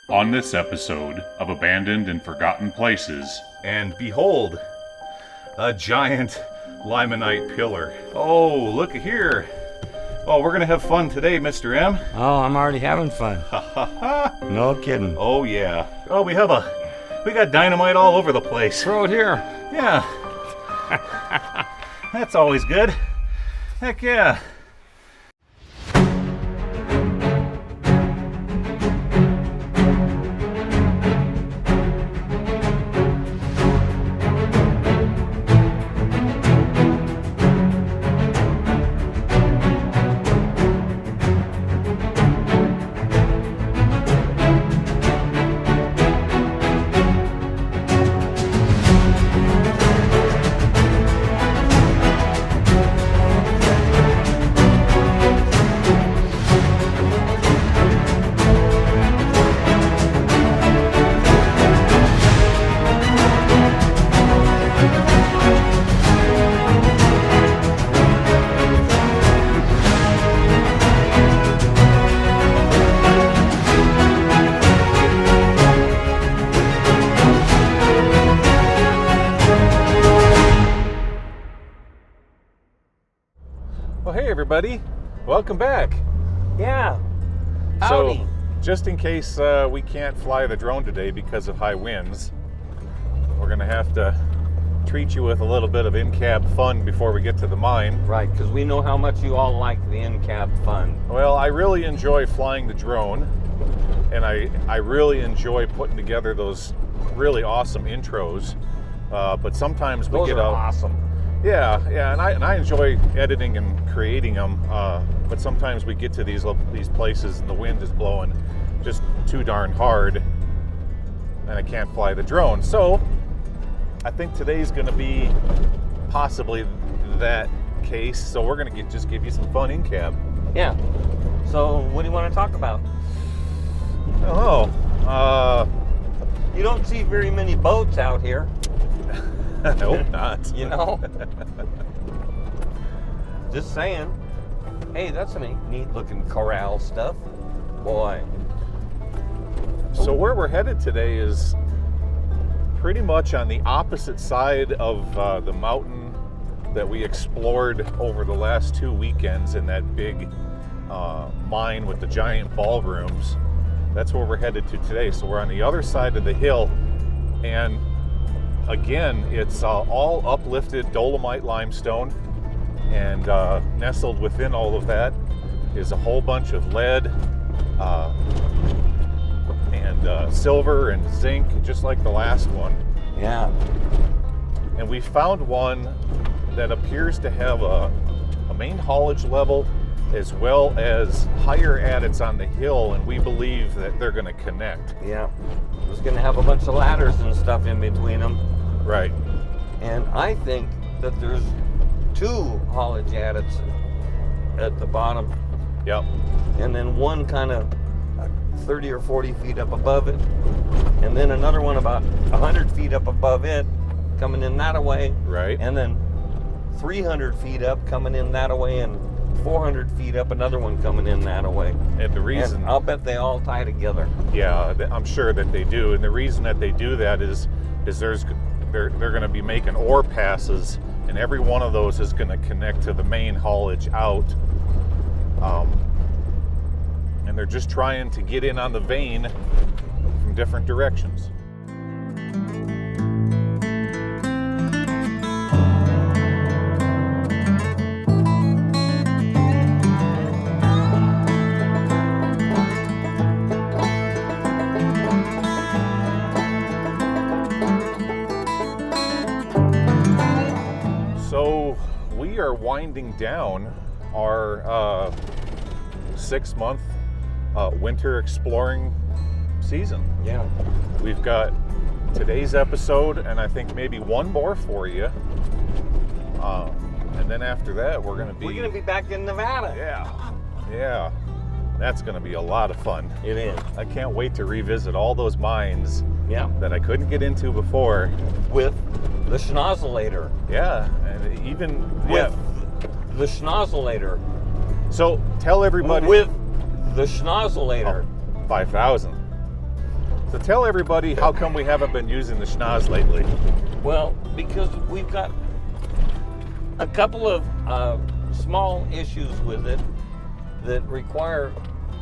On this episode of Abandoned and Forgotten Places, and behold, a giant limonite pillar. Oh, look here. Oh, we're gonna have fun today, Mr. M. Oh, I'm already having fun. Ha ha ha. No kidding. Oh yeah. Oh, we got dynamite all over the place. Throw it here. Yeah. That's always good. Heck yeah. Well, hey everybody, welcome back. Yeah. Howdy. So, just in case we can't fly the drone today because of high winds, we're gonna have to treat you with a little bit of in-cab fun before we get to the mine. Right, because we know how much you all like the in-cab fun. Well, I really enjoy flying the drone, and I really enjoy putting together those really awesome intros, but sometimes we Those get are out. awesome. Yeah, and I enjoy editing and creating them, but sometimes we get to these places and the wind is blowing just too darn hard, and I can't fly the drone. So I think today's going to be possibly that case. So we're going to just give you some fun in cab. Yeah. So what do you want to talk about? I don't know. You don't see very many boats out here. I hope not. You know? Just saying. Hey, that's some neat looking corral stuff. Boy. So where we're headed today is pretty much on the opposite side of the mountain that we explored over the last 2 weekends in that big mine with the giant ballrooms. That's where we're headed to today. So we're on the other side of the hill, and again, it's all uplifted dolomite limestone, and nestled within all of that is a whole bunch of lead and silver and zinc, just like the last one. Yeah. And we found one that appears to have a main haulage level as well as higher adits on the hill, and we believe that they're going to connect. Yeah. It's going to have a bunch of ladders and stuff in between them. Right. And I think that there's 2 haulage adits at the bottom. Yep. And then one kind of 30 or 40 feet up above it. And then another one about 100 feet up above it, coming in that way. Right. And then 300 feet up, coming in that way, and 400 feet up, another one coming in that way. And the reason... And I'll bet they all tie together. Yeah, I'm sure that they do. And the reason that they do that is they're going to be making ore passes, and every one of those is going to connect to the main haulage out. And they're just trying to get in on the vein from different directions. So we are winding down our 6-month winter exploring season. Yeah. We've got today's episode, and I think maybe one more for you. And then after that, we're gonna be back in Nevada. Yeah. That's gonna be a lot of fun. It is. I can't wait to revisit all those mines Yeah. that I couldn't get into before. With the schnozzelator. Yeah, and even With the schnozzelator. So tell everybody With the schnozzelator. 5,000. So tell everybody how come we haven't been using the schnoz lately. Well, because we've got a couple of small issues with it that require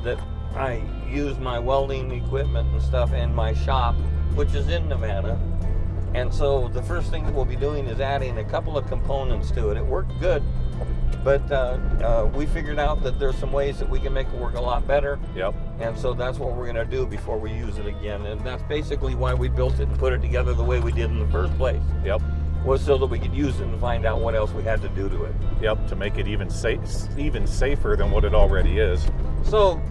that I use my welding equipment and stuff in my shop, which is in Nevada. And so the first thing that we'll be doing is adding a couple of components to it. It worked good, but we figured out that there's some ways that we can make it work a lot better. Yep. And so that's what we're going to do before we use it again. And that's basically why we built it and put it together the way we did in the first place. Yep. Was so that we could use it and find out what else we had to do to it. Yep, to make it even safer than what it already is. So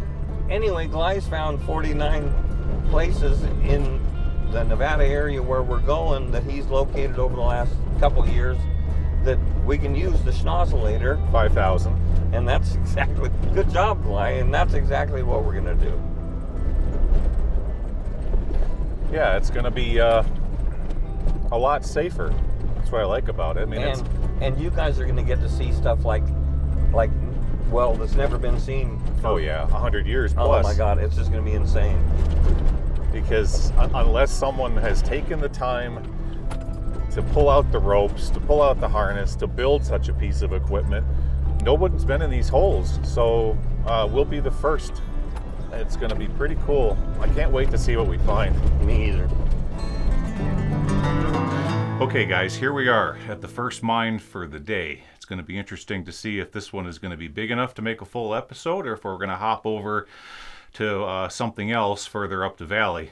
anyway, Gly's found 49 places in the Nevada area where we're going that he's located over the last couple of years that we can use the schnozzulator. 5,000. And that's exactly, good job, Gly, and that's exactly what we're gonna do. Yeah, it's gonna be a lot safer. That's what I like about it. I mean, and you guys are gonna get to see stuff like, well, that's never been seen. Oh yeah, 100 years Oh plus. my God, it's just gonna be insane. Because unless someone has taken the time to pull out the ropes, to pull out the harness, to build such a piece of equipment, nobody's been in these holes. So we'll be the first. It's going to be pretty cool. I can't wait to see what we find. Me either. Okay guys, here we are at the first mine for the day. It's going to be interesting to see if this one is going to be big enough to make a full episode, or if we're going to hop over to something else further up the valley.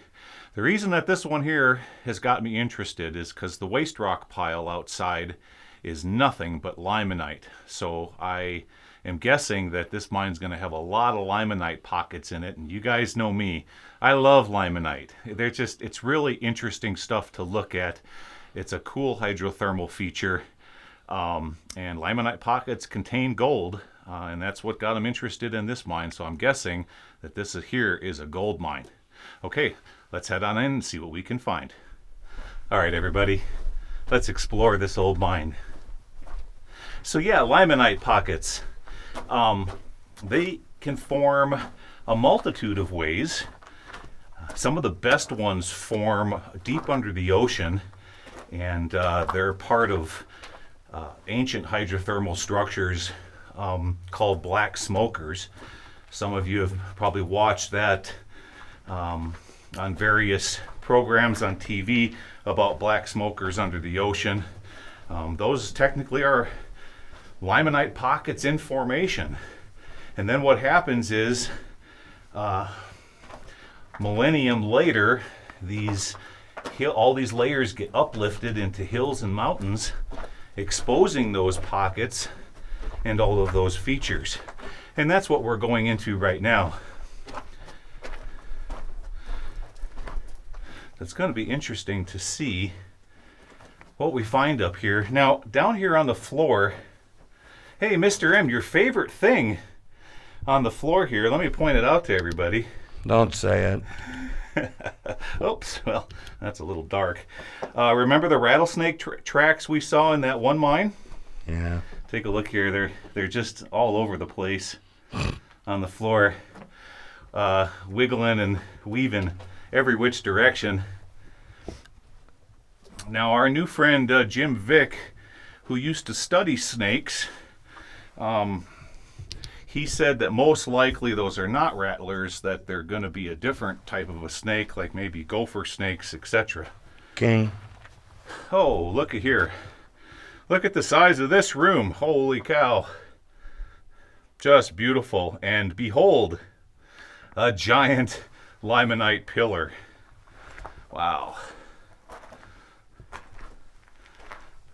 The reason that this one here has got me interested is because the waste rock pile outside is nothing but limonite. So I am guessing that this mine's going to have a lot of limonite pockets in it, and you guys know me. I love limonite. It's really interesting stuff to look at. It's a cool hydrothermal feature, and limonite pockets contain gold, and that's what got them interested in this mine. So I'm guessing that this here is a gold mine. Okay, let's head on in and see what we can find. All right, everybody, let's explore this old mine. So yeah, limonite pockets. They can form a multitude of ways. Some of the best ones form deep under the ocean, and they're part of ancient hydrothermal structures called black smokers. Some of you have probably watched that on various programs on TV about black smokers under the ocean. Those technically are limonite pockets in formation. And then what happens is millennium later, all these layers get uplifted into hills and mountains, exposing those pockets and all of those features. And that's what we're going into right now. It's going to be interesting to see what we find up here. Now, down here on the floor, hey, Mr. M, your favorite thing on the floor here, let me point it out to everybody. Don't say it. Oops, well, that's a little dark. Remember the rattlesnake tracks we saw in that one mine? Yeah. Take a look here. They're just all over the place on the floor, wiggling and weaving every which direction. Now, our new friend Jim Vick, who used to study snakes, he said that most likely those are not rattlers, that they're going to be a different type of a snake, like maybe gopher snakes, etc. Okay. Oh, look at here. Look at the size of this room. Holy cow. Just beautiful. And behold, a giant limonite pillar. Wow.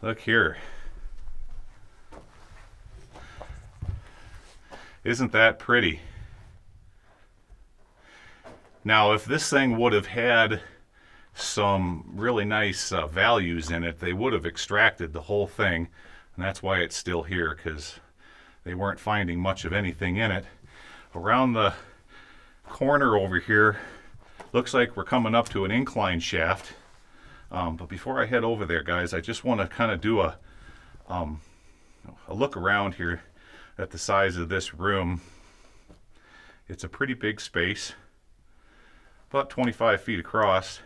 Look here. Isn't that pretty? Now, if this thing would have had some really nice values in it, they would have extracted the whole thing, and that's why it's still here, because they weren't finding much of anything in it. Around the corner over here, looks like we're coming up to an incline shaft. But before I head over there, guys, I just want to kind of do a look around here at the size of this room. It's a pretty big space. about 25 feet across.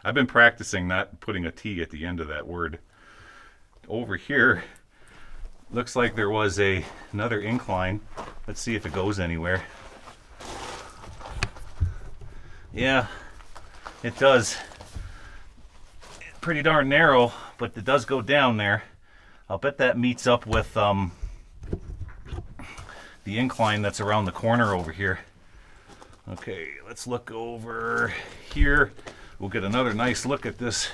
I've been practicing not putting a T at the end of that word. Over here, looks like there was another incline. Let's see if it goes anywhere. Yeah, it does. Pretty darn narrow, but it does go down there. I'll bet that meets up with the incline that's around the corner over here. Okay, let's look over here. We'll get another nice look at this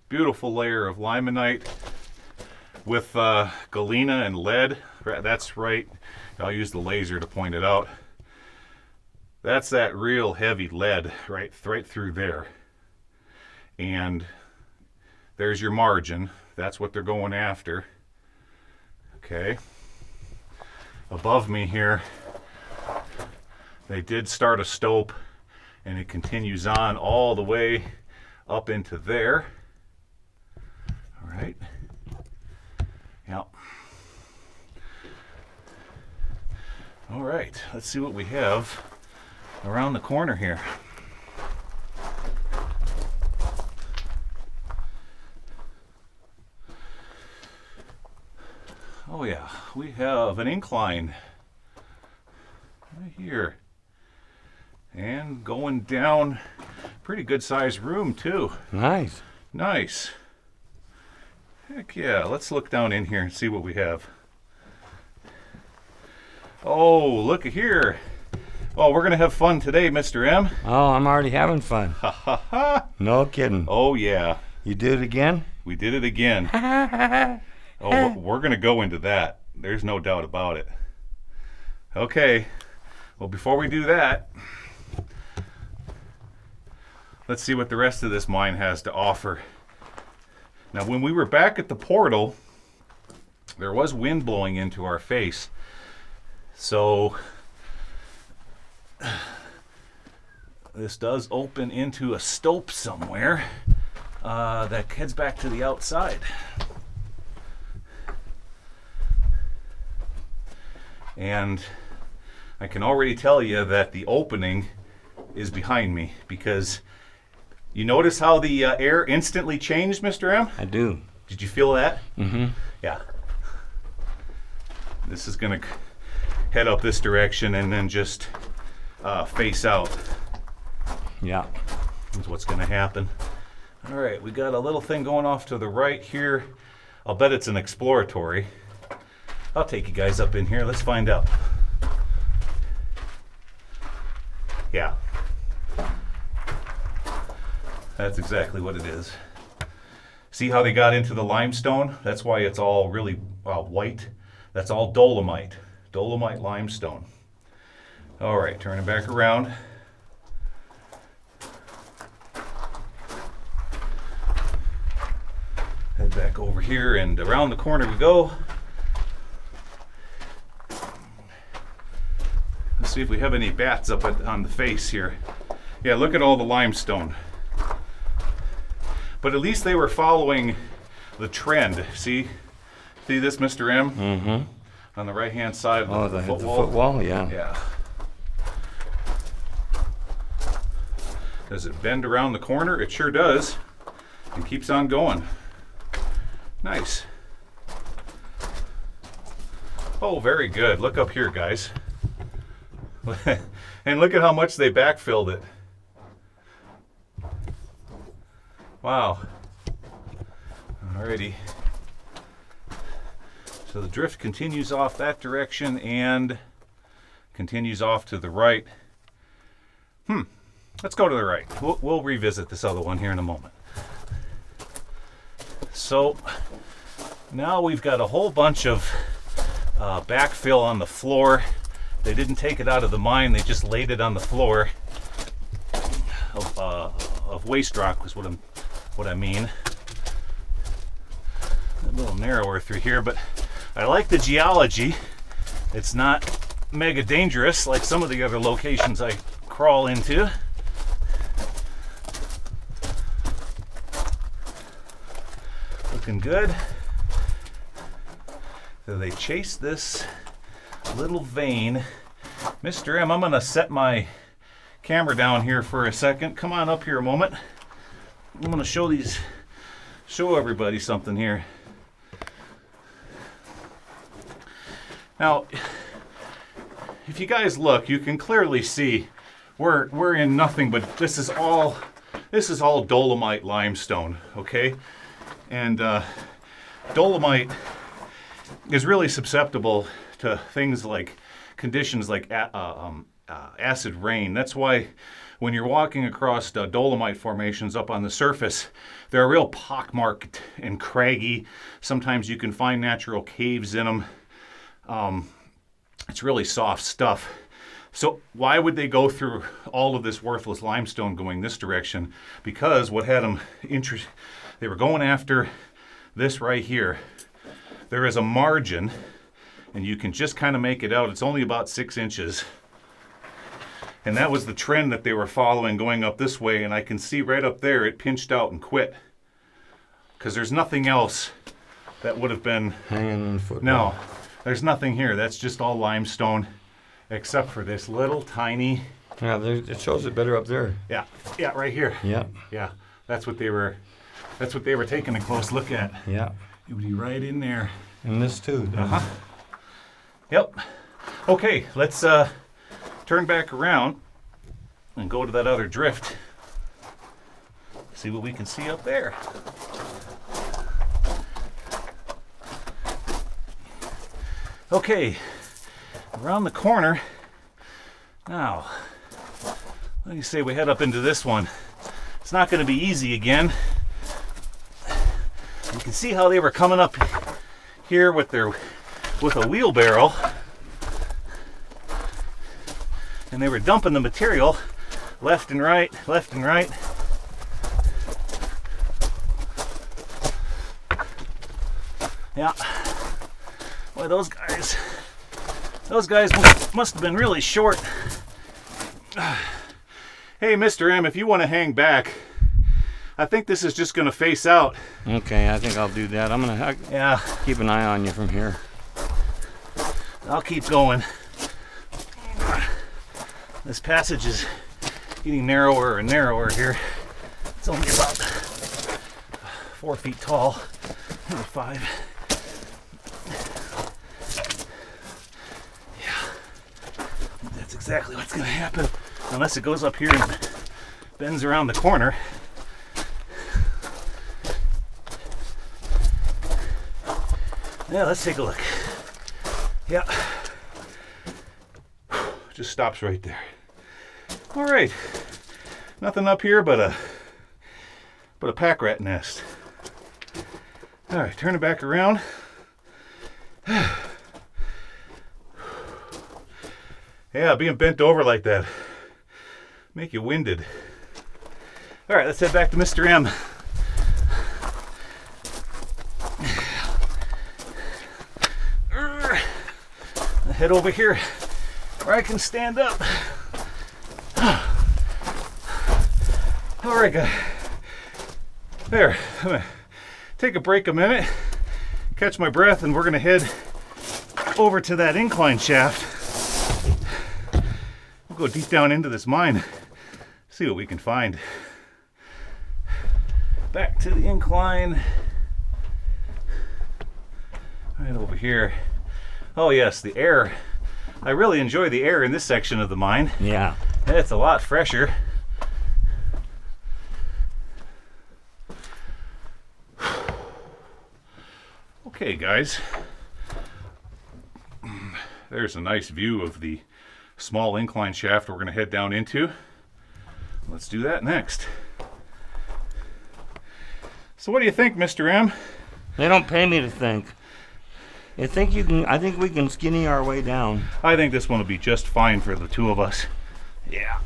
beautiful layer of limonite with galena and lead. That's right. I'll use the laser to point it out. That's that real heavy lead right through there. And there's your margin. That's what they're going after. Okay. Above me here, they did start a stope, and it continues on all the way up into there. All right. Yep. All right. Let's see what we have around the corner here. Oh yeah, we have an incline right here. And going down, pretty good sized room too. Nice. Nice. Heck yeah, let's look down in here and see what we have. Oh, look at here. Oh, we're gonna have fun today, Mr. M. Oh, I'm already having fun. Ha ha ha. No kidding. Oh yeah. You did it again? We did it again. Oh, we're gonna go into that. There's no doubt about it. Okay. Well, before we do that, let's see what the rest of this mine has to offer. Now, when we were back at the portal, there was wind blowing into our face. So this does open into a stope somewhere that heads back to the outside. And I can already tell you that the opening is behind me, because you notice how the air instantly changed, Mr. M? I do. Did you feel that? Mm-hmm. Yeah. This is going to head up this direction and then just face out. Yeah. That's what's going to happen. All right, we got a little thing going off to the right here. I'll bet it's an exploratory. I'll take you guys up in here. Let's find out. Yeah. That's exactly what it is. See how they got into the limestone? That's why it's all really white. That's all dolomite. Dolomite limestone. All right, turn it back around. Head back over here and around the corner we go. Let's see if we have any bats up on the face here. Yeah, look at all the limestone. But at least they were following the trend. See this, Mr. M? Mm-hmm. On the right-hand side of the footwall. The footwall, yeah. Yeah. Does it bend around the corner? It sure does. And keeps on going. Nice. Oh, very good. Look up here, guys. And look at how much they backfilled it. Wow. Alrighty. So the drift continues off that direction and continues off to the right. Let's go to the right. We'll revisit this other one here in a moment. So now we've got a whole bunch of backfill on the floor. They didn't take it out of the mine, they just laid it on the floor of waste rock is what I mean. A little narrower through here, but I like the geology. It's not mega dangerous like some of the other locations I crawl into. Looking good. So they chase this little vein Mr. M, I'm going to set my camera down here for a second. Come on up here a moment. I'm going to show everybody something here. Now, if you guys look, you can clearly see we're in nothing but this is all dolomite limestone, okay? And dolomite is really susceptible to things like conditions like acid rain. That's why when you're walking across dolomite formations up on the surface, they're real pockmarked and craggy. Sometimes you can find natural caves in them. It's really soft stuff. So why would they go through all of this worthless limestone going this direction? Because what had them interested, they were going after this right here. There is a margin, and you can just kind of make it out. It's only about 6 inches. And that was the trend that they were following going up this way, and I can see right up there it pinched out and quit. Because there's nothing else that would have been... Hanging on foot. No, there's nothing here. That's just all limestone, except for this little tiny... Yeah, it shows it better up there. Yeah, right here. Yeah. Yeah, that's what they were taking a close look at. Yeah. It would be right in there. And this too. Uh-huh. Yep. Okay, let's turn back around and go to that other drift. See what we can see up there. Okay, around the corner. Now, let me say we head up into this one. It's not going to be easy again. You can see how they were coming up here with a wheelbarrow, and they were dumping the material left and right, left and right. Yeah. Boy, those guys must have been really short. Hey, Mr. M, if you want to hang back, I think this is just going to face out. Okay, I think I'll do that. I'm going to keep an eye on you from here. I'll keep going. This passage is getting narrower and narrower here. It's only about 4 feet tall, maybe 5. Yeah, that's exactly what's going to happen, unless it goes up here and bends around the corner. Yeah, let's take a look. Yeah. Just stops right there. All right. Nothing up here but a pack rat nest. All right, turn it back around. Yeah, being bent over like that make you winded. All right, let's head back to Mr. M. Head over here where I can stand up. All right, guys. There. I'm gonna take a break a minute, catch my breath, and we're gonna head over to that incline shaft. We'll go deep down into this mine, see what we can find. Back to the incline. Right over here. Oh yes, the air. I really enjoy the air in this section of the mine. Yeah. It's a lot fresher. Okay, guys. There's a nice view of the small incline shaft we're going to head down into. Let's do that next. So what do you think, Mr. M? They don't pay me to think. I think we can skinny our way down. I think this one will be just fine for the two of us. Yeah.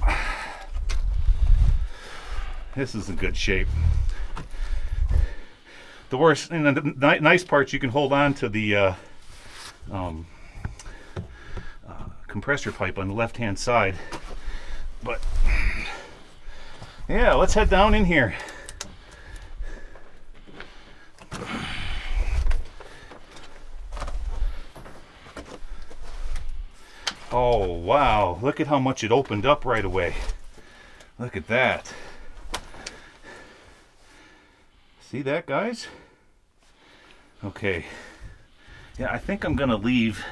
This is in good shape. The worst, and the nice part, you can hold on to the compressor pipe on the left-hand side. But yeah, let's head down in here. Oh, wow. Look at how much it opened up right away. Look at that. See that, guys? Okay. Yeah, I think I'm going to leave.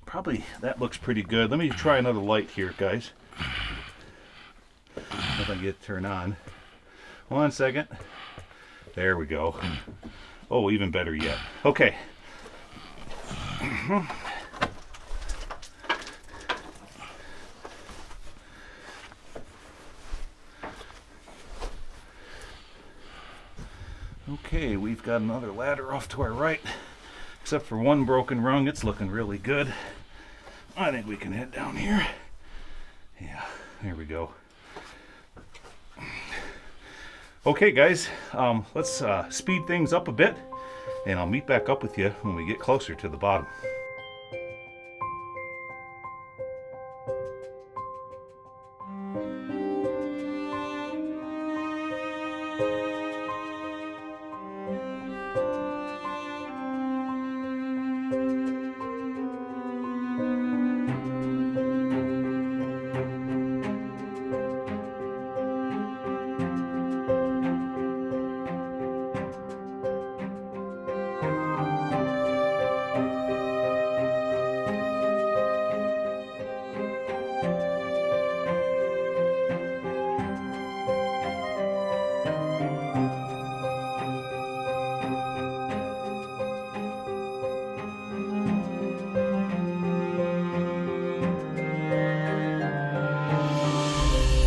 Probably that looks pretty good. Let me try another light here, guys. If I get it turned on. 1 second. There we go. Oh, even better yet. Okay. Okay, we've got another ladder off to our right. Except for one broken rung, it's looking really good. I think we can head down here. Yeah, there we go. Okay, guys, let's speed things up a bit, and I'll meet back up with you when we get closer to the bottom.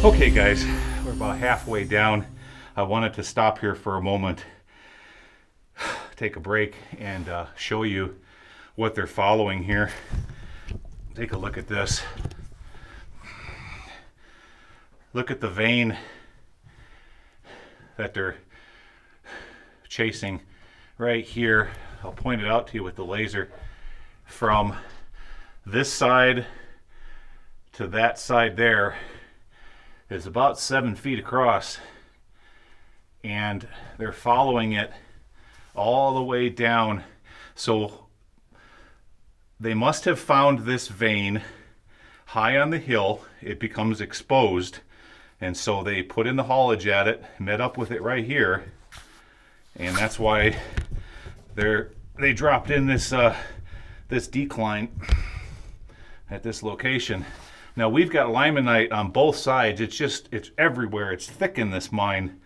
Okay guys, we're about halfway down. I wanted to stop here for a moment, take a break, and show you what they're following here. Take a look at this. Look at the vein that they're chasing right here. I'll point it out to you with the laser. From this side to that side there is about 7 feet across, and they're following it all the way down. So they must have found this vein high on the hill. It becomes exposed, and so they put in the haulage at it, met up with it right here, and that's why they dropped in this this decline at this location. Now we've got limonite on both sides. It's everywhere. It's thick in this mine,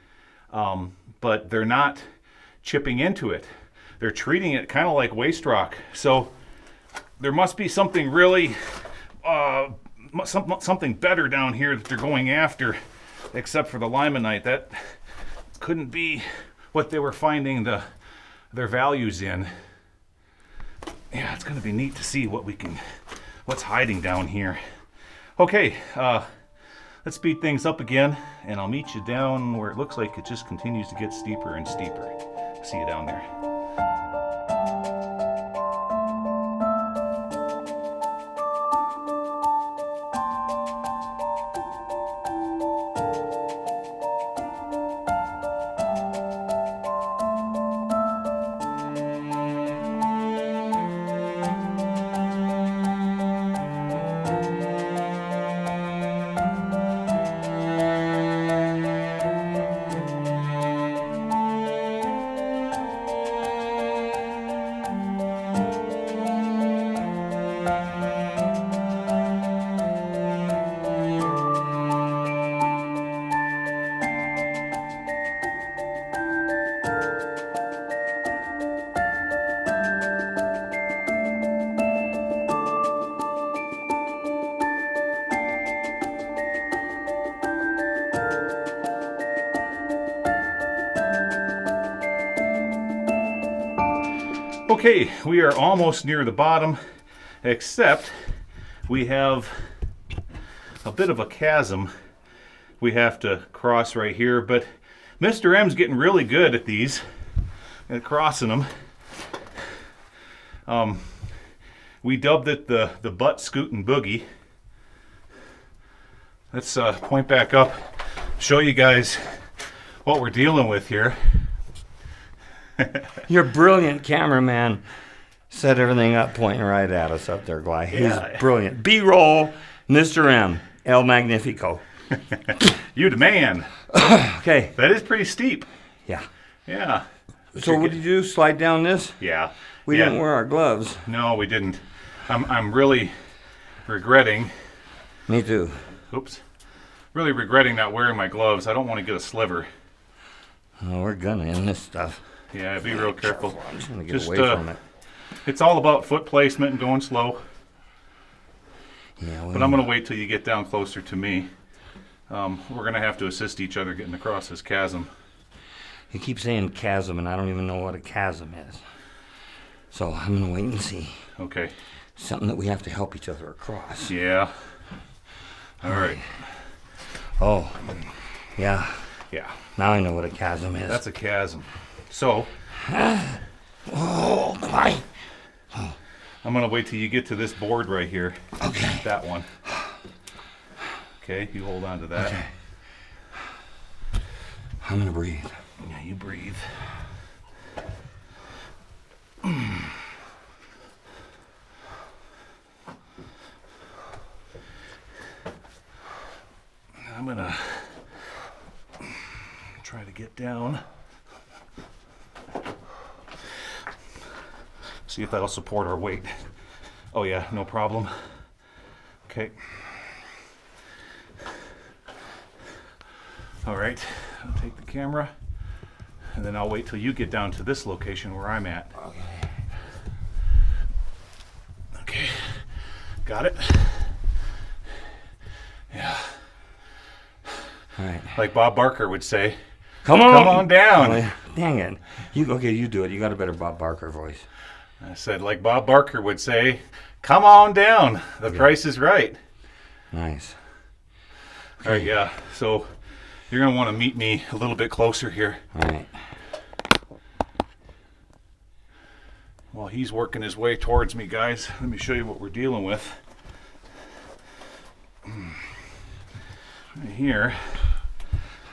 but they're not chipping into it. They're treating it kind of like waste rock. So there must be something really, something better down here that they're going after, except for the limonite. That couldn't be what they were finding their values in. Yeah, it's going to be neat to see what's hiding down here. Okay, let's speed things up again, and I'll meet you down where it looks like it just continues to get steeper and steeper. See you down there. Okay, we are almost near the bottom, except we have a bit of a chasm we have to cross right here, but Mr. M's getting really good at these, at crossing them. We dubbed it the butt scootin' boogie. Let's point back up, show you guys what we're dealing with here. You're a brilliant cameraman. Set everything up pointing right at us up there, Gly. Yeah. He's brilliant. B-roll, Mr. M, El Magnifico. You the man. Okay. That is pretty steep. Yeah. Yeah. So what did you do? Slide down this? Yeah. We Yeah. didn't wear our gloves. No, we didn't. I'm really regretting. Me too. Oops. Really regretting not wearing my gloves. I don't want to get a sliver. Oh, we're gonna in this stuff. Yeah, be real careful. I'm just gonna get Just, away from it. It's all about foot placement and going slow. Yeah, But I'm going to wait till you get down closer to me. We're going to have to assist each other getting across this chasm. You keep saying chasm, and I don't even know what a chasm is. So I'm gonna wait and see. Okay. Something that we have to help each other across. Yeah. All right. Oh, yeah. Yeah. Now I know what a chasm is. That's a chasm. So, oh, Gly. I'm going to wait till you get to this board right here. Okay. That one. Okay, you hold on to that. Okay. I'm gonna breathe. Yeah, you breathe. I'm gonna try to get down. See if that'll support our weight. Oh yeah, no problem. Okay. All right, I'll take the camera and then I'll wait till you get down to this location where I'm at. Okay, got it? Yeah. All right. Like Bob Barker would say, Come on down. Oh, yeah. Dang it. You do it. You got a better Bob Barker voice. I said, like Bob Barker would say, come on down. The price is right. Nice. All right, yeah. So you're going to want to meet me a little bit closer here. All right. While he's working his way towards me, guys, let me show you what we're dealing with. Right here,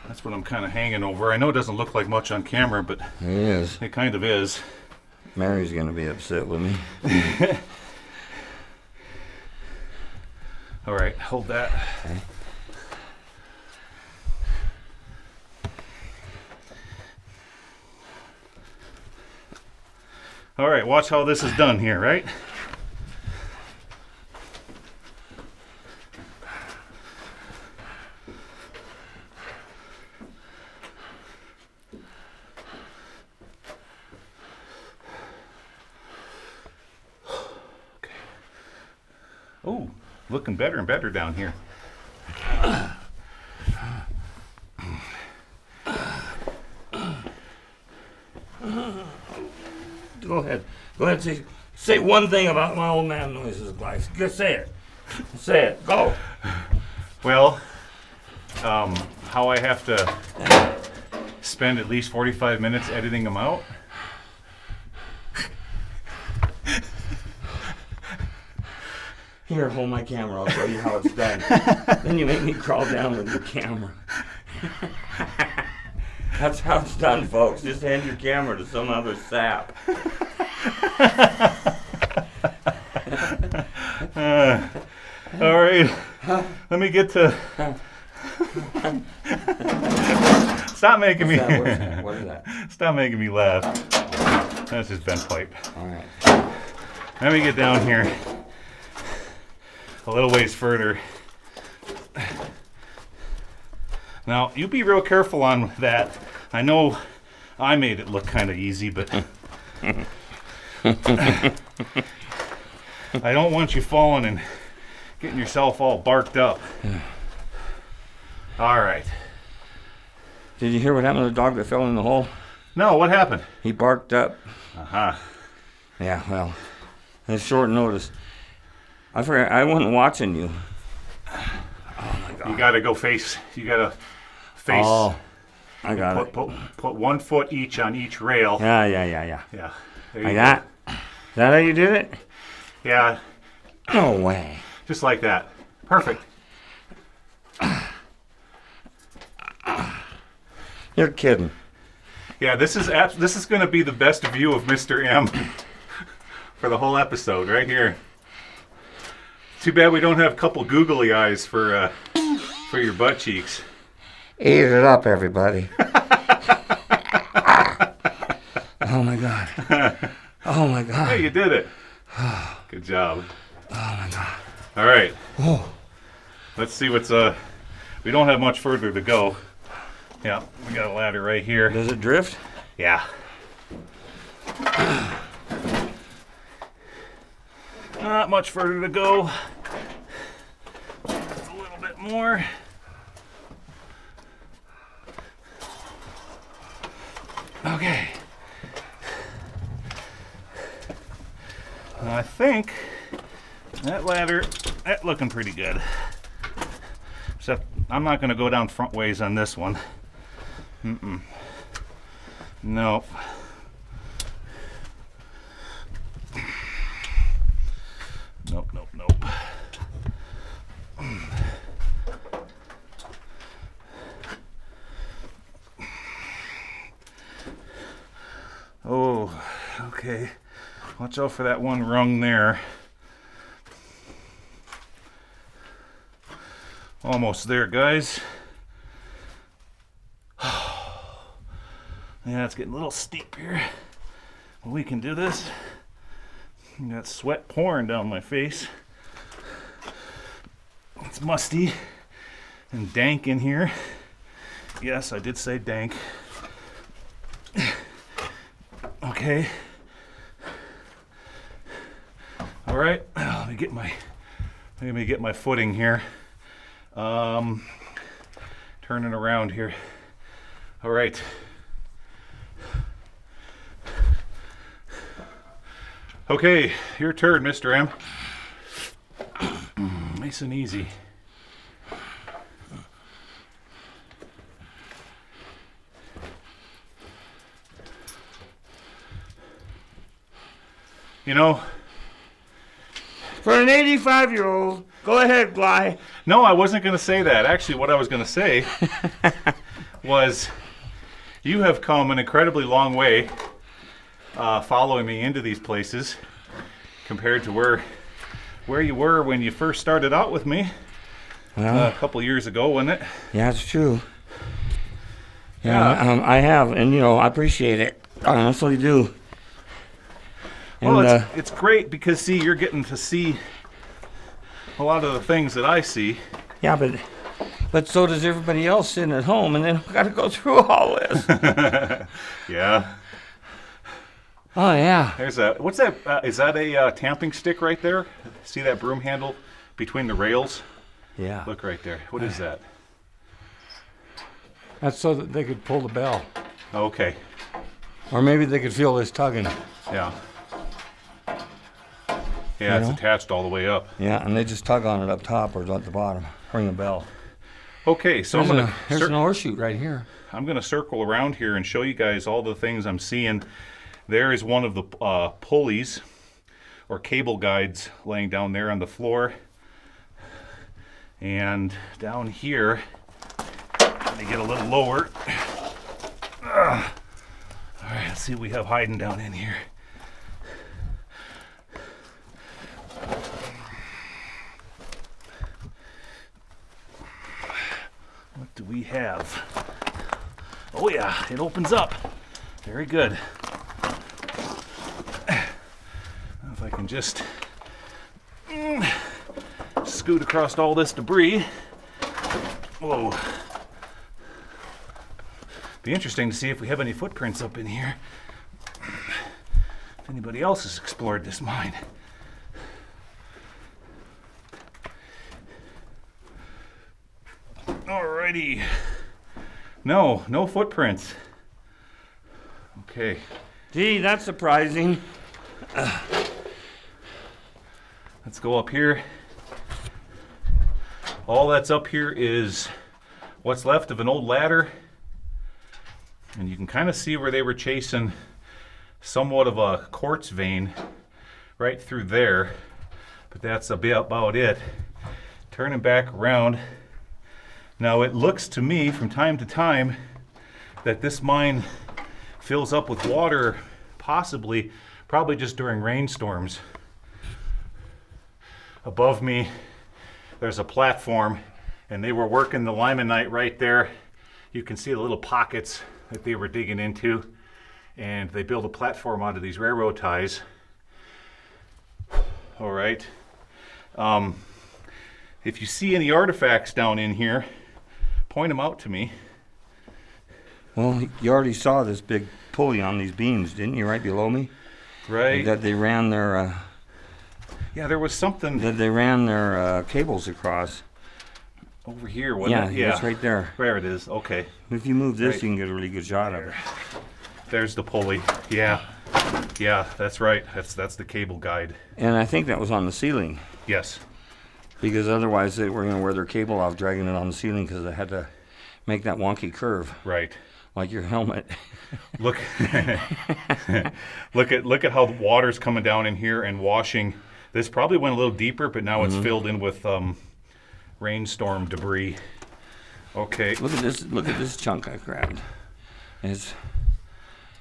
that's what I'm kind of hanging over. I know it doesn't look like much on camera, but It is. it kind of is. Mary's gonna be upset with me. All right, hold that. Okay. All right, watch how this is done here, right? Okay. Oh, looking better and better down here. Go ahead. Go ahead. Say one thing about my old man noises, Gly. Just say it. Say it. Go. Well, how I have to spend at least 45 minutes editing them out. Here, hold my camera. I'll show you how it's done. Then you make me crawl down with your camera. That's how it's done, folks. Just hand your camera to some other sap. All right, let me get to. Stop making me. What is that? Stop making me laugh. That's just bent pipe. All right. Let me get down here a little ways further. Now, you be real careful on that. I know I made it look kind of easy, but I don't want you falling and getting yourself all barked up. All right. Did you hear what happened to the dog that fell in the hole? No, what happened? He barked up. Uh-huh. Yeah, well, it's short notice. I forgot. I wasn't watching you. Oh my God. You gotta go face. You gotta face. Oh, I got it. Put 1 foot each on each rail. Yeah. Yeah. There you Like go. that? Is that how you did it? Yeah, No way. just like that. Perfect. You're kidding. Yeah, this is going to be the best view of Mr. M for the whole episode right here. Too bad we don't have a couple googly eyes for your butt cheeks. Eat it up, everybody. Oh my God. Oh my God. Hey, you did it. Good job. Oh my God. All right. Oh. Let's see what's we don't have much further to go. Yeah, we got a ladder right here. Does it drift? Yeah. Not much further to go. Just a little bit more. Okay. I think that ladder, that's looking pretty good. Except I'm not going to go down front ways on this one. Nope. Nope, nope, nope. Oh, okay. Watch out for that one rung there. Almost there, guys. Yeah, it's getting a little steep here. But we can do this. I got sweat pouring down my face. It's musty and dank in here. Yes, I did say dank. Okay. All right. Let me get my footing here. Turning around here. All right. Okay, your turn, Mr. M. Nice and easy. You know, For an 85-year-old, go ahead, Gly. no, I wasn't going to say that. Actually, what I was going to say was you have come an incredibly long way following me into these places compared to where you were when you first started out with me Well, a couple years ago, wasn't it? yeah, it's true. Yeah, I have, and I appreciate it. I honestly do. And, Well, it's great because, see, you're getting to see a lot of the things that I see. yeah, but so does everybody else sitting at home, and then we got to go through all this. Yeah. Oh yeah. There's a, what's that? Is that a tamping stick right there? See that broom handle between the rails? Yeah. Look right there. What is that? That's so that they could pull the bell. Okay. Or maybe they could feel this tugging. Yeah. Yeah, it's know? attached all the way up. Yeah, and they just tug on it up top or at the bottom. Ring a bell. Okay, so There's an horseshoe right here. I'm gonna circle around here and show you guys all the things I'm seeing. There is one of the pulleys or cable guides laying down there on the floor. And down here, let me get a little lower. All right, let's see what we have hiding down in here. What do we have? Oh yeah, it opens up. Very good. If I can just scoot across all this debris. Whoa. Be interesting to see if we have any footprints up in here. If anybody else has explored this mine. Alrighty. No footprints. Okay. Gee, that's surprising. Let's go up here. All that's up here is what's left of an old ladder. And you can kind of see where they were chasing somewhat of a quartz vein right through there. But that's about it. Turning back around. Now it looks to me from time to time that this mine fills up with water, possibly probably just during rainstorms. Above me, there's a platform, and they were working the limonite right there. You can see the little pockets that they were digging into, and they built a platform onto these railroad ties. All right. If you see any artifacts down in here, point them out to me. Well, you already saw this big pulley on these beams, didn't you, right below me? Right. That they ran their Yeah, there was something cables across. over here, wasn't it? Yeah, it's right there. There it is. Okay. If you move this, Right. you can get a really good shot of it. There's the pulley. Yeah. Yeah, that's right. That's the cable guide. And I think that was on the ceiling, Yes. because otherwise they were going to wear their cable off dragging it on the ceiling because they had to make that wonky curve, Right. like your helmet. Look look at how the water's coming down in here and washing. This probably went a little deeper, but now it's filled in with rainstorm debris. Okay. Look at this chunk I grabbed. It's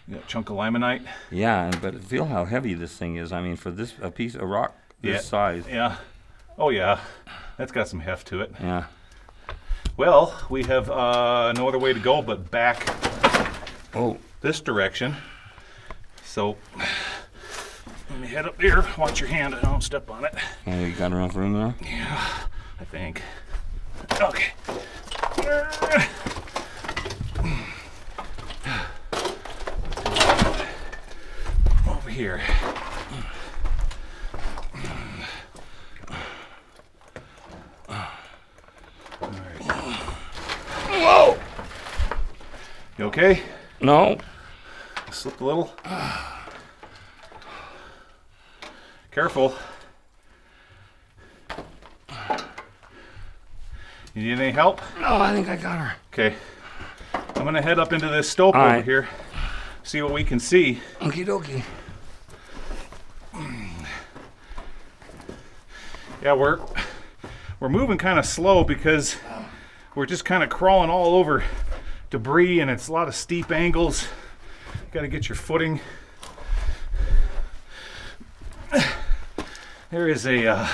You got a chunk of limonite. yeah, but feel how heavy this thing is. I mean, for a piece of rock this size. Yeah. Oh yeah. That's got some heft to it. Yeah. Well, we have no other way to go but back Oh, this direction. So let me head up here. Watch your hand. I don't step on it. you got enough room there? Yeah, I think. Okay. Over here. All right. Whoa! You okay? No. Slipped a little. Careful. You need any help? No, I think I got her. Okay. I'm gonna head up into this stope All over right. here, see what we can see. Okie dokie. Yeah, we're moving kind of slow because we're just kind of crawling all over debris, and it's a lot of steep angles. Got to get your footing. There is a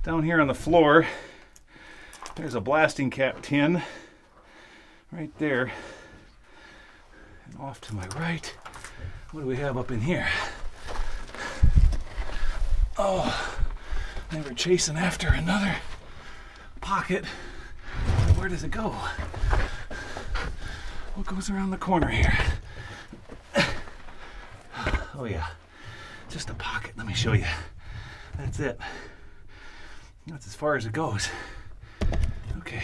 down here on the floor. There's a blasting cap tin right there, and off to my right. What do we have up in here? Oh, they were chasing after another pocket. Where does it go? What goes around the corner here? Oh yeah, just a pocket. Let me show you. That's it. That's as far as it goes. Okay.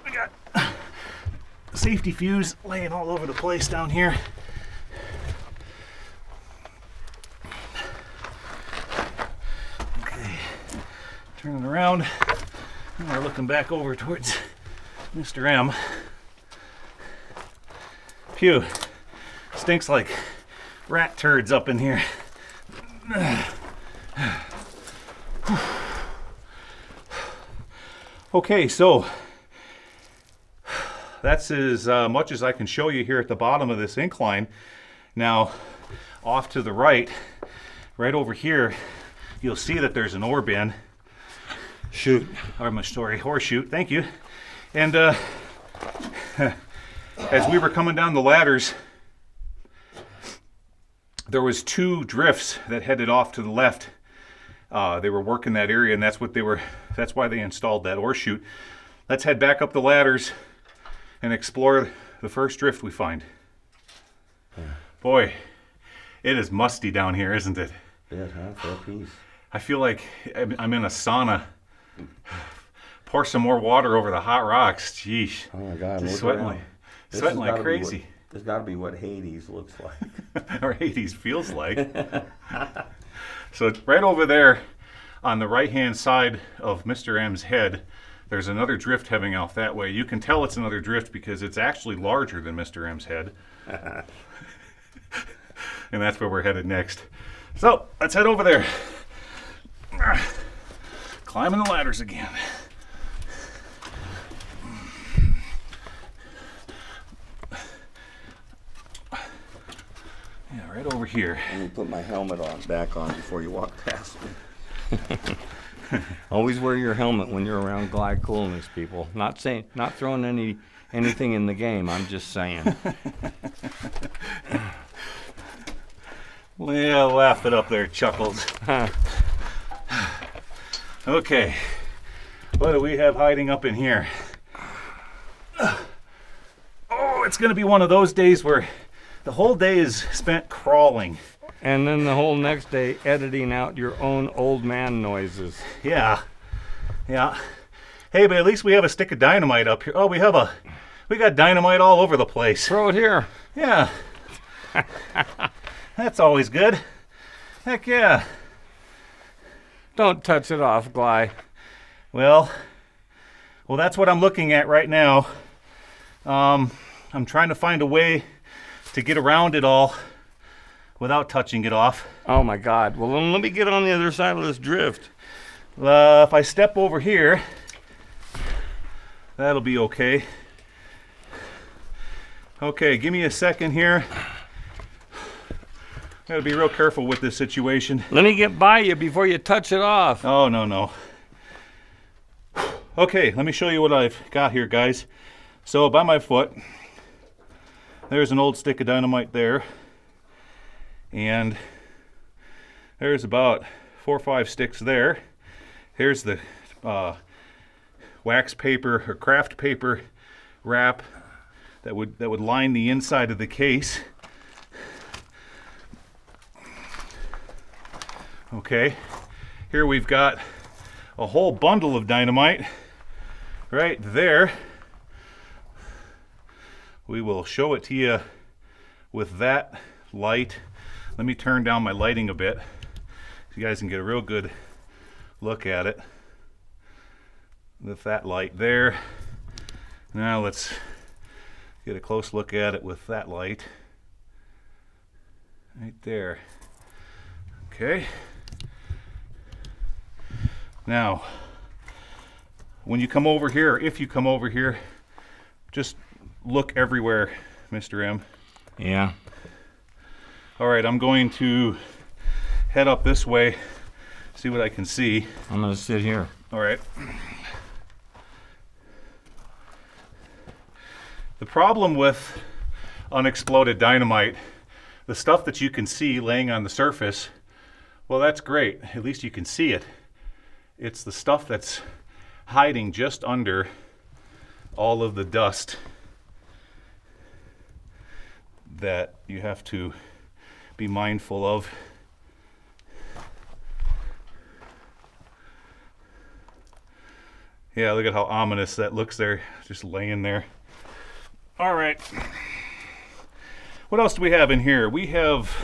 We got a safety fuse laying all over the place down here. Okay. Turning around. And we're looking back over towards Mr. M. Phew. Stinks like rat turds up in here. Okay, so that's as much as I can show you here at the bottom of this incline. Now, off to the right, right over here, you'll see that there's an ore bin. Shoot. Horseshoe, thank you. And as we were coming down the ladders, there was two drifts that headed off to the left. They were working that area, and that's why they installed that ore chute. Let's head back up the ladders and explore the first drift we find. Yeah. Boy, it is musty down here, isn't it? Yeah, for a piece. I feel like I'm in a sauna. Pour some more water over the hot rocks. Jeez. Oh my God! Just look sweating around. sweating like crazy. This got to be what Hades looks like. Or Hades feels like. So it's right over there on the right-hand side of Mr. M's head, there's another drift heading off that way. You can tell it's another drift because it's actually larger than Mr. M's head. And that's where we're headed next. So let's head over there. Climbing the ladders again. Yeah, right over here. Let me put my helmet back on before you walk past me. Always wear your helmet when you're around Gly Coolness, people. Not throwing anything in the game. I'm just saying. Well, laugh it up there, Chuckles. Okay, what do we have hiding up in here? Oh, it's going to be one of those days where the whole day is spent crawling. And then the whole next day editing out your own old man noises. Yeah. Hey, but at least we have a stick of dynamite up here. Oh, we got dynamite all over the place. Throw it here. Yeah. That's always good. Heck yeah. Don't touch it off, Gly. Well, that's what I'm looking at right now. I'm trying to find a way to get around it all without touching it off. Oh my God. Well, then let me get on the other side of this drift. If I step over here, that'll be okay. Okay, give me a second here. Gotta be real careful with this situation. Let me get by you before you touch it off. Oh, no. Okay, let me show you what I've got here, guys. So by my foot, there's an old stick of dynamite there. And there's about 4 or 5 sticks there. Here's the wax paper or craft paper wrap that would line the inside of the case. Okay, here we've got a whole bundle of dynamite right there. We will show it to you with that light. Let me turn down my lighting a bit so you guys can get a real good look at it with that light there. Now let's get a close look at it with that light right there. Okay. Now, when you come over here, if you come over here, just look everywhere, Mr. M. Yeah. All right, I'm going to head up this way, see what I can see. I'm going to sit here. All right. The problem with unexploded dynamite, the stuff that you can see laying on the surface, well, that's great. At least you can see it. It's the stuff that's hiding just under all of the dust that you have to be mindful of. Yeah, look at how ominous that looks there, just laying there. All right. What else do we have in here? We have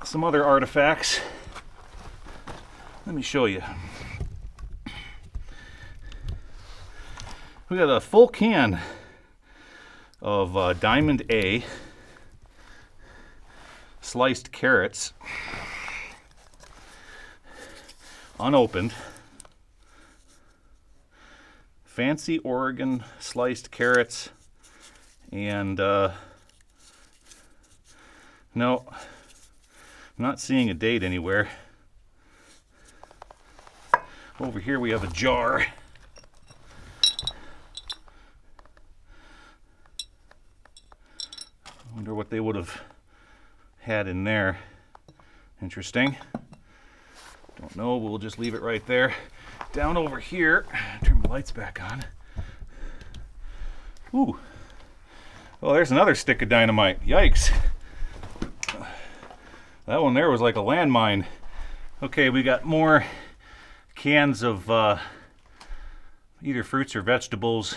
some other artifacts. Let me show you. We got a full can of Diamond A sliced carrots, unopened. Fancy Oregon sliced carrots, and no, I'm not seeing a date anywhere. Over here we have a jar. I wonder what they would have had in there. Interesting. Don't know, we'll just leave it right there. Down over here, turn my lights back on. Ooh. Oh, there's another stick of dynamite. Yikes. That one there was like a landmine. Okay, we got more cans of either fruits or vegetables,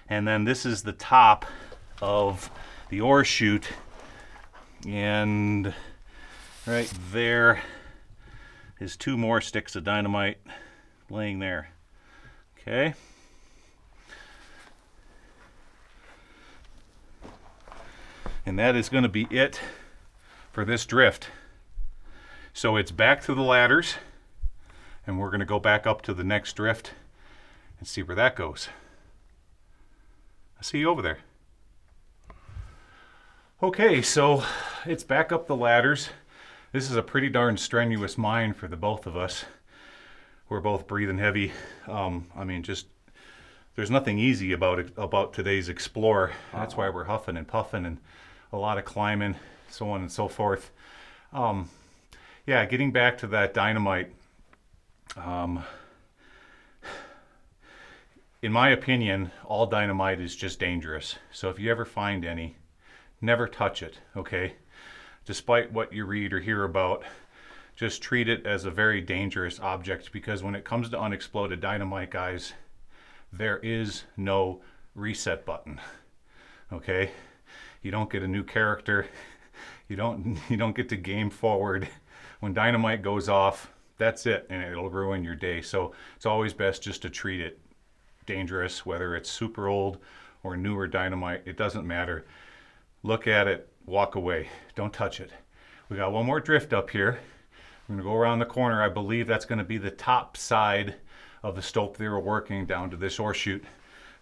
and then this is the top of the ore chute, and right there is 2 more sticks of dynamite laying there. Okay. And that is going to be it for this drift. So it's back to the ladders, and we're going to go back up to the next drift and see where that goes. I'll see you over there. Okay, so it's back up the ladders. This is a pretty darn strenuous mine for the both of us. We're both breathing heavy. I mean, just there's nothing easy about today's Explorer. That's why we're huffing and puffing and a lot of climbing, so on and so forth. Yeah, getting back to that Dynamite. In my opinion, all Dynamite is just dangerous. So if you ever find any, never touch it, okay? Despite what you read or hear about, just treat it as a very dangerous object, because when it comes to unexploded dynamite, guys, there is no reset button, okay? You don't get a new character. You don't get to game forward. When dynamite goes off, that's it, and it'll ruin your day. So it's always best just to treat it dangerous, whether it's super old or newer dynamite. It doesn't matter. Look at it, walk away. Don't touch it. We got one more drift up here. We're going to go around the corner. I believe that's going to be the top side of the stope they were working down to this ore chute.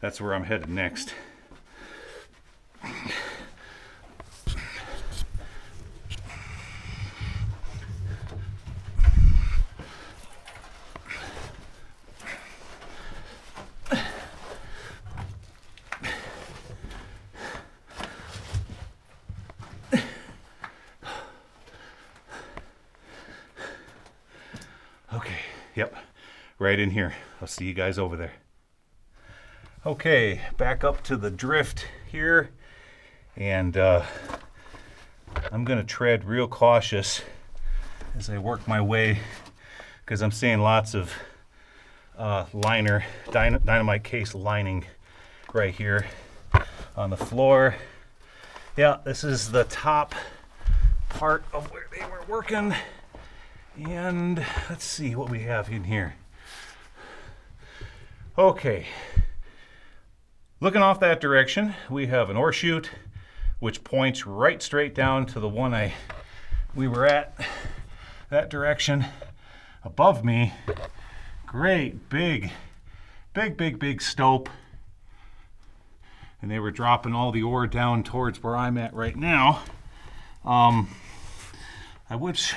That's where I'm headed next. Okay, yep, right in here. I'll see you guys over there. Okay, back up to the drift here, and I'm gonna tread real cautious as I work my way, because I'm seeing lots of dynamite case lining right here on the floor. Yeah, this is the top part of where they were working. And let's see what we have in here. Okay. Looking off that direction, we have an ore chute, which points right straight down to the one we were at. That direction. Above me, great big stope. And they were dropping all the ore down towards where I'm at right now. I wish,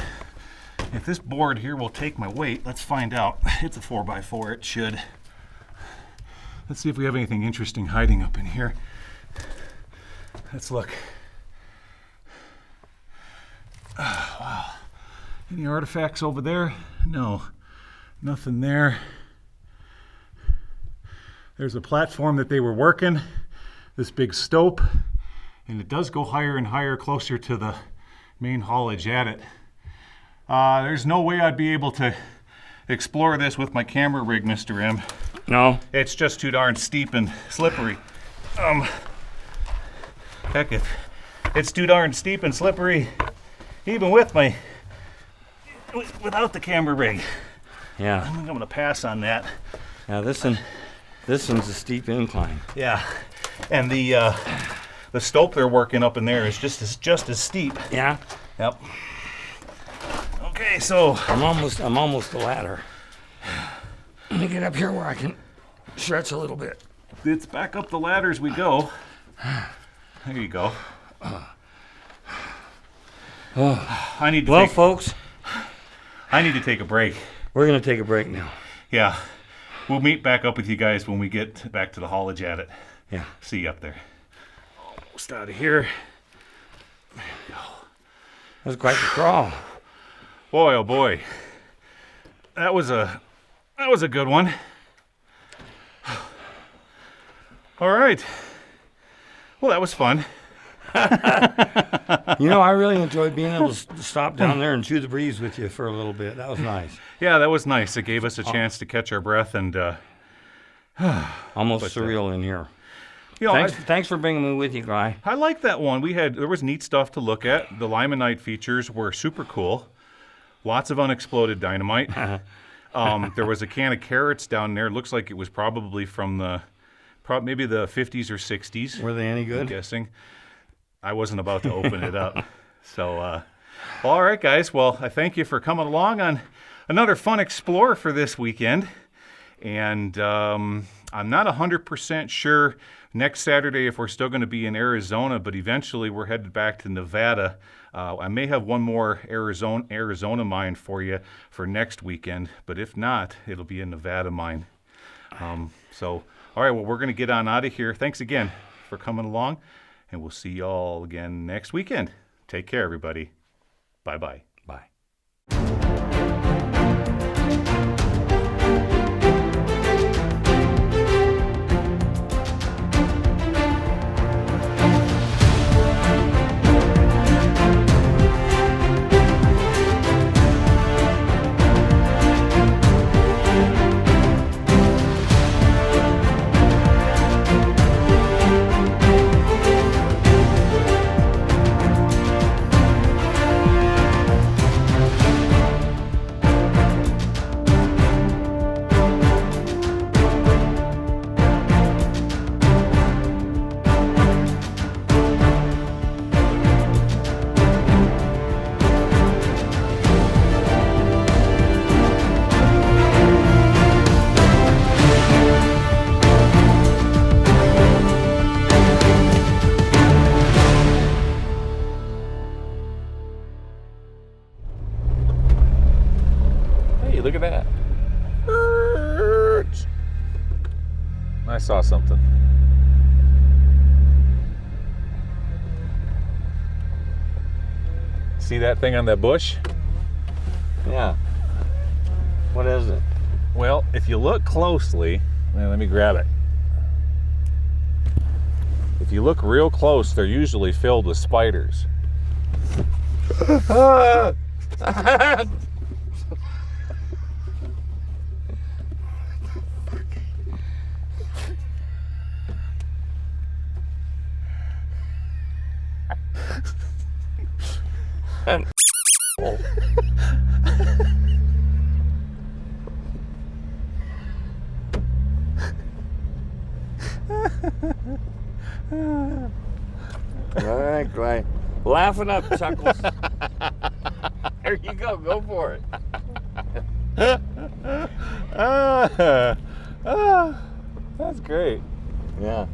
if this board here will take my weight, let's find out. It's a 4x4, it should. Let's see if we have anything interesting hiding up in here. Let's look. Oh, wow. Any artifacts over there? No, nothing there. There's a platform that they were working, this big stope, and it does go higher and higher, closer to the main haulage at it. There's no way I'd be able to explore this with my camera rig, Mr. M. No. It's just too darn steep and slippery. Heck, if it's too darn steep and slippery, even without the camera rig. Yeah. I'm gonna pass on that. Yeah, this one's a steep incline. Yeah, and the stope they're working up in there is just as steep. Yeah. Yep. Okay, so I'm almost a ladder. Let me get up here where I can stretch a little bit. it's back up the ladders we go. There you go. I need to folks, I need to take a break. we're gonna take a break now. Yeah. We'll meet back up with you guys when we get back to the haulage at it. Yeah. See you up there. Almost out of here. There we go. That was quite the crawl. Boy, oh boy. That was a good one. All right. Well, that was fun. You know, I really enjoyed being able to stop down there and chew the breeze with you for a little bit. That was nice. Yeah, that was nice. It gave us a chance to catch our breath and Almost surreal in here. you know, Thanks for bringing me with you, Gly. I like that one. There was neat stuff to look at. The Limonite features were super cool. Lots of unexploded dynamite. There was a can of carrots down there. Looks like it was probably from maybe the 50s or 60s. Were they any I'm good? guessing. I wasn't about to open it up. So, all right, guys. Well, I thank you for coming along on another fun Explorer for this weekend. And I'm not 100% sure next Saturday if we're still going to be in Arizona, but eventually we're headed back to Nevada. I may have one more Arizona mine for you for next weekend, but if not, it'll be a Nevada mine. So, all right, well, we're going to get on out of here. Thanks again for coming along, and we'll see you all again next weekend. Take care, everybody. Bye-bye. Bye. Hey, look at that. I saw something. See that thing on that bush? Yeah. What is it? Well, if you look closely, let me grab it. If you look real close, they're usually filled with spiders. All right, Gly. Laugh it up, Chuckles. There you go. Go for it. That's great. Yeah.